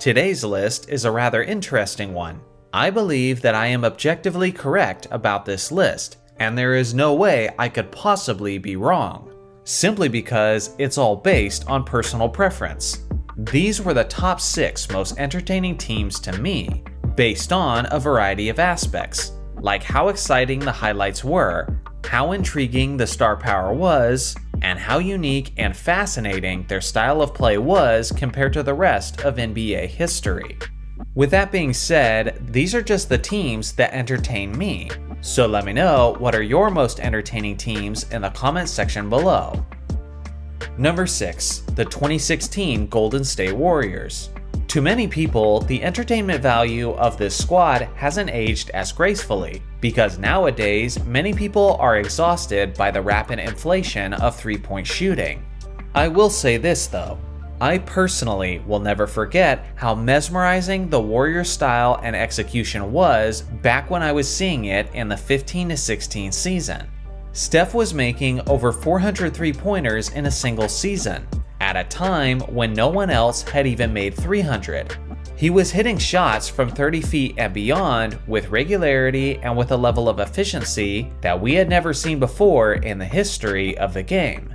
Today's list is a rather interesting one. I believe that I am objectively correct about this list, and there is no way I could possibly be wrong, simply because it's all based on personal preference. These were the top 6 most entertaining teams to me, based on a variety of aspects, like how exciting the highlights were, how intriguing the star power was, and how unique and fascinating their style of play was compared to the rest of NBA history. With that being said, these are just the teams that entertain me, so let me know what are your most entertaining teams in the comment section below. Number 6, the 2016 Golden State Warriors. To many people, the entertainment value of this squad hasn't aged as gracefully, because nowadays many people are exhausted by the rapid inflation of three-point shooting. I will say this though, I personally will never forget how mesmerizing the Warriors style and execution was back when I was seeing it in the 15-16 season. Steph was making over 400 three-pointers in a single season, at a time when no one else had even made 300. He was hitting shots from 30 feet and beyond with regularity and with a level of efficiency that we had never seen before in the history of the game.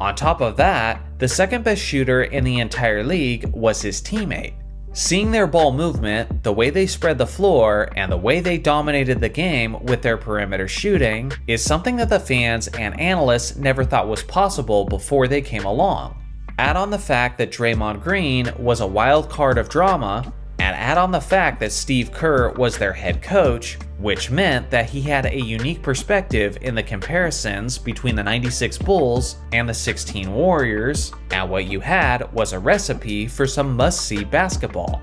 On top of that, the second best shooter in the entire league was his teammate. Seeing their ball movement, the way they spread the floor, and the way they dominated the game with their perimeter shooting is something that the fans and analysts never thought was possible before they came along. Add on the fact that Draymond Green was a wild card of drama, and add on the fact that Steve Kerr was their head coach, which meant that he had a unique perspective in the comparisons between the 96 Bulls and the 16 Warriors, and what you had was a recipe for some must-see basketball.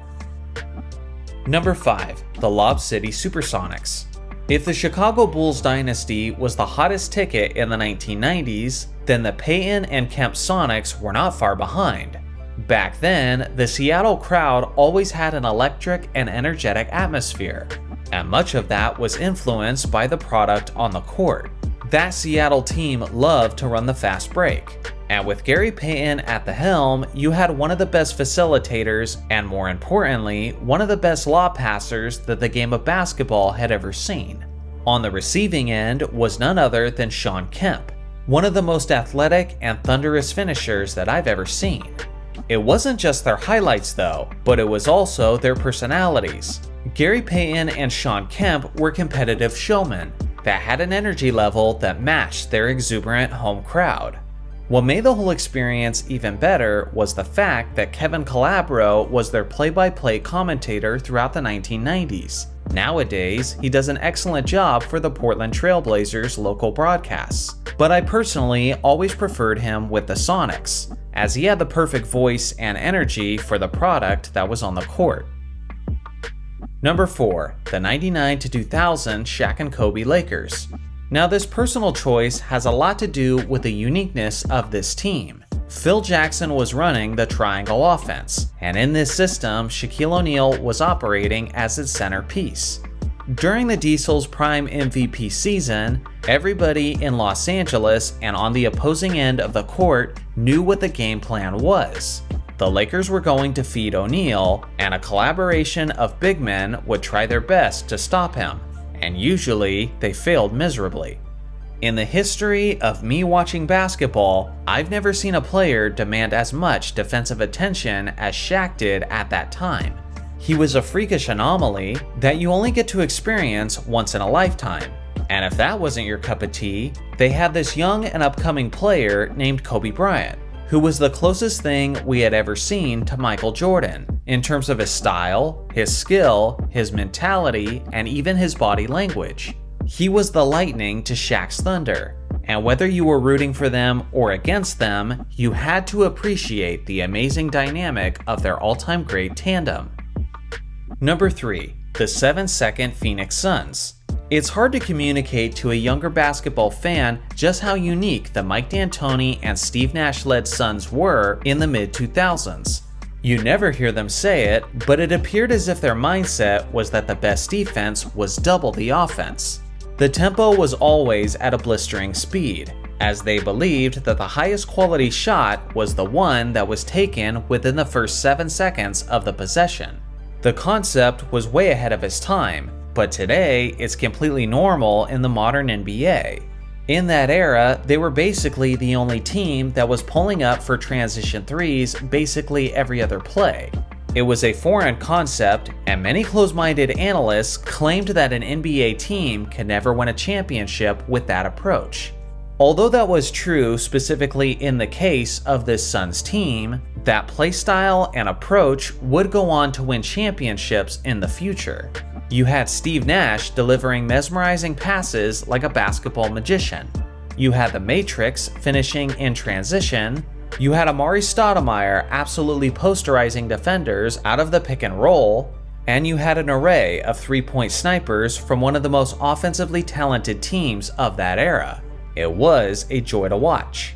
Number 5, the Lob City SuperSonics. If the Chicago Bulls dynasty was the hottest ticket in the 1990s, then the Payton and Kemp Sonics were not far behind. Back then, the Seattle crowd always had an electric and energetic atmosphere, and much of that was influenced by the product on the court. That Seattle team loved to run the fast break, and with Gary Payton at the helm, you had one of the best facilitators and, more importantly, one of the best lob passers that the game of basketball had ever seen. On the receiving end was none other than Shawn Kemp, one of the most athletic and thunderous finishers that I've ever seen. It wasn't just their highlights though, but it was also their personalities. Gary Payton and Shawn Kemp were competitive showmen that had an energy level that matched their exuberant home crowd. What made the whole experience even better was the fact that Kevin Calabro was their play-by-play commentator throughout the 1990s. Nowadays, he does an excellent job for the Portland Trail Blazers local broadcasts, but I personally always preferred him with the Sonics, as he had the perfect voice and energy for the product that was on the court. Number 4, the 99-2000 Shaq and Kobe Lakers. Now this personal choice has a lot to do with the uniqueness of this team. Phil Jackson was running the triangle offense, and in this system, Shaquille O'Neal was operating as its centerpiece. During the Diesel's prime MVP season, everybody in Los Angeles and on the opposing end of the court knew what the game plan was. The Lakers were going to feed O'Neal, and a collaboration of big men would try their best to stop him, and usually they failed miserably. In the history of me watching basketball, I've never seen a player demand as much defensive attention as Shaq did at that time. He was a freakish anomaly that you only get to experience once in a lifetime. And if that wasn't your cup of tea, they had this young and upcoming player named Kobe Bryant, who was the closest thing we had ever seen to Michael Jordan in terms of his style, his skill, his mentality, and even his body language. He was the lightning to Shaq's thunder, and whether you were rooting for them or against them, you had to appreciate the amazing dynamic of their all-time great tandem. Number 3, the 7-second Phoenix Suns. It's hard to communicate to a younger basketball fan just how unique the Mike D'Antoni and Steve Nash-led Suns were in the mid-2000s. You never hear them say it, but it appeared as if their mindset was that the best defense was double the offense. The tempo was always at a blistering speed, as they believed that the highest quality shot was the one that was taken within the first 7 seconds of the possession. The concept was way ahead of its time, but today it's completely normal in the modern NBA. In that era, they were basically the only team that was pulling up for transition threes basically every other play. It was a foreign concept, and many close-minded analysts claimed that an NBA team could never win a championship with that approach. Although that was true specifically in the case of this Suns team, that playstyle and approach would go on to win championships in the future. You had Steve Nash delivering mesmerizing passes like a basketball magician. You had the Matrix finishing in transition. You had Amari Stoudemire absolutely posterizing defenders out of the pick and roll. And you had an array of three-point snipers from one of the most offensively talented teams of that era. It was a joy to watch.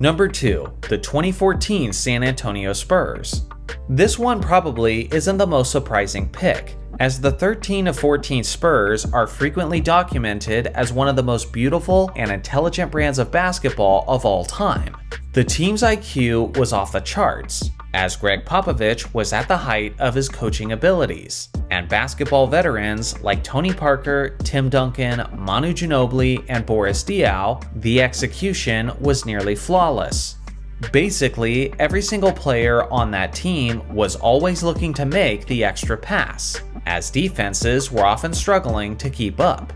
Number 2, the 2014 San Antonio Spurs. This one probably isn't the most surprising pick, as the 13-14 Spurs are frequently documented as one of the most beautiful and intelligent brands of basketball of all time. The team's IQ was off the charts, as Greg Popovich was at the height of his coaching abilities, and basketball veterans like Tony Parker, Tim Duncan, Manu Ginobili, and Boris Diaw, the execution was nearly flawless. Basically, every single player on that team was always looking to make the extra pass, as defenses were often struggling to keep up.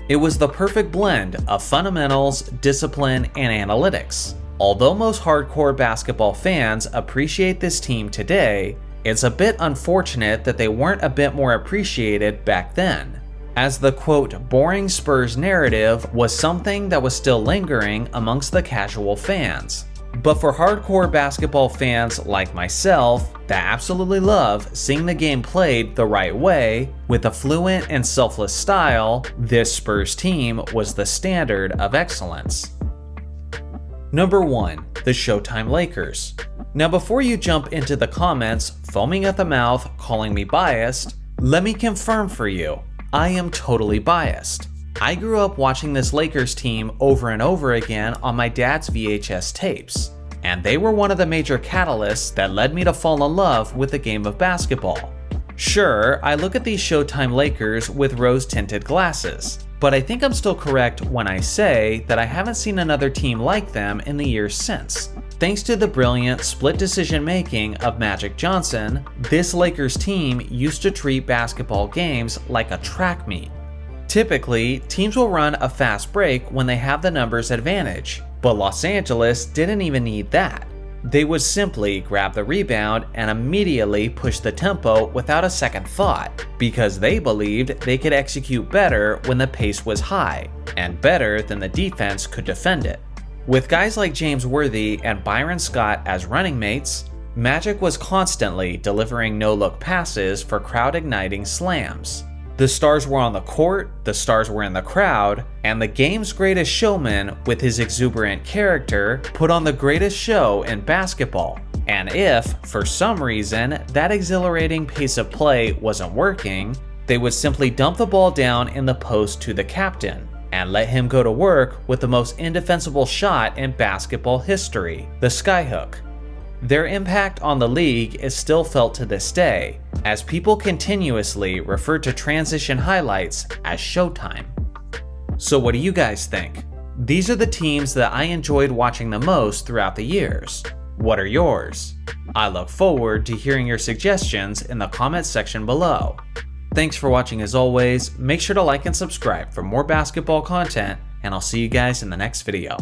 It was the perfect blend of fundamentals, discipline, and analytics. Although most hardcore basketball fans appreciate this team today, it's a bit unfortunate that they weren't a bit more appreciated back then, as the quote boring Spurs narrative was something that was still lingering amongst the casual fans. But for hardcore basketball fans like myself that absolutely love seeing the game played the right way with a fluent and selfless style, this Spurs team was the standard of excellence. Number 1, the Showtime Lakers. Now before you jump into the comments foaming at the mouth calling me biased, let me confirm for you, I am totally biased. I grew up watching this Lakers team over and over again on my dad's VHS tapes, and they were one of the major catalysts that led me to fall in love with the game of basketball. Sure, I look at these Showtime Lakers with rose-tinted glasses, but I think I'm still correct when I say that I haven't seen another team like them in the years since. Thanks to the brilliant split decision making of Magic Johnson, this Lakers team used to treat basketball games like a track meet. Typically, teams will run a fast break when they have the numbers advantage, but Los Angeles didn't even need that. They would simply grab the rebound and immediately push the tempo without a second thought, because they believed they could execute better when the pace was high, and better than the defense could defend it. With guys like James Worthy and Byron Scott as running mates, Magic was constantly delivering no-look passes for crowd-igniting slams. The stars were on the court, the stars were in the crowd, and the game's greatest showman, with his exuberant character, put on the greatest show in basketball. And if, for some reason, that exhilarating pace of play wasn't working, they would simply dump the ball down in the post to the captain, and let him go to work with the most indefensible shot in basketball history, the skyhook. Their impact on the league is still felt to this day, as people continuously refer to transition highlights as Showtime. So what do you guys think? These are the teams that I enjoyed watching the most throughout the years. What are yours? I look forward to hearing your suggestions in the comments section below. Thanks for watching as always, make sure to like and subscribe for more basketball content, and I'll see you guys in the next video.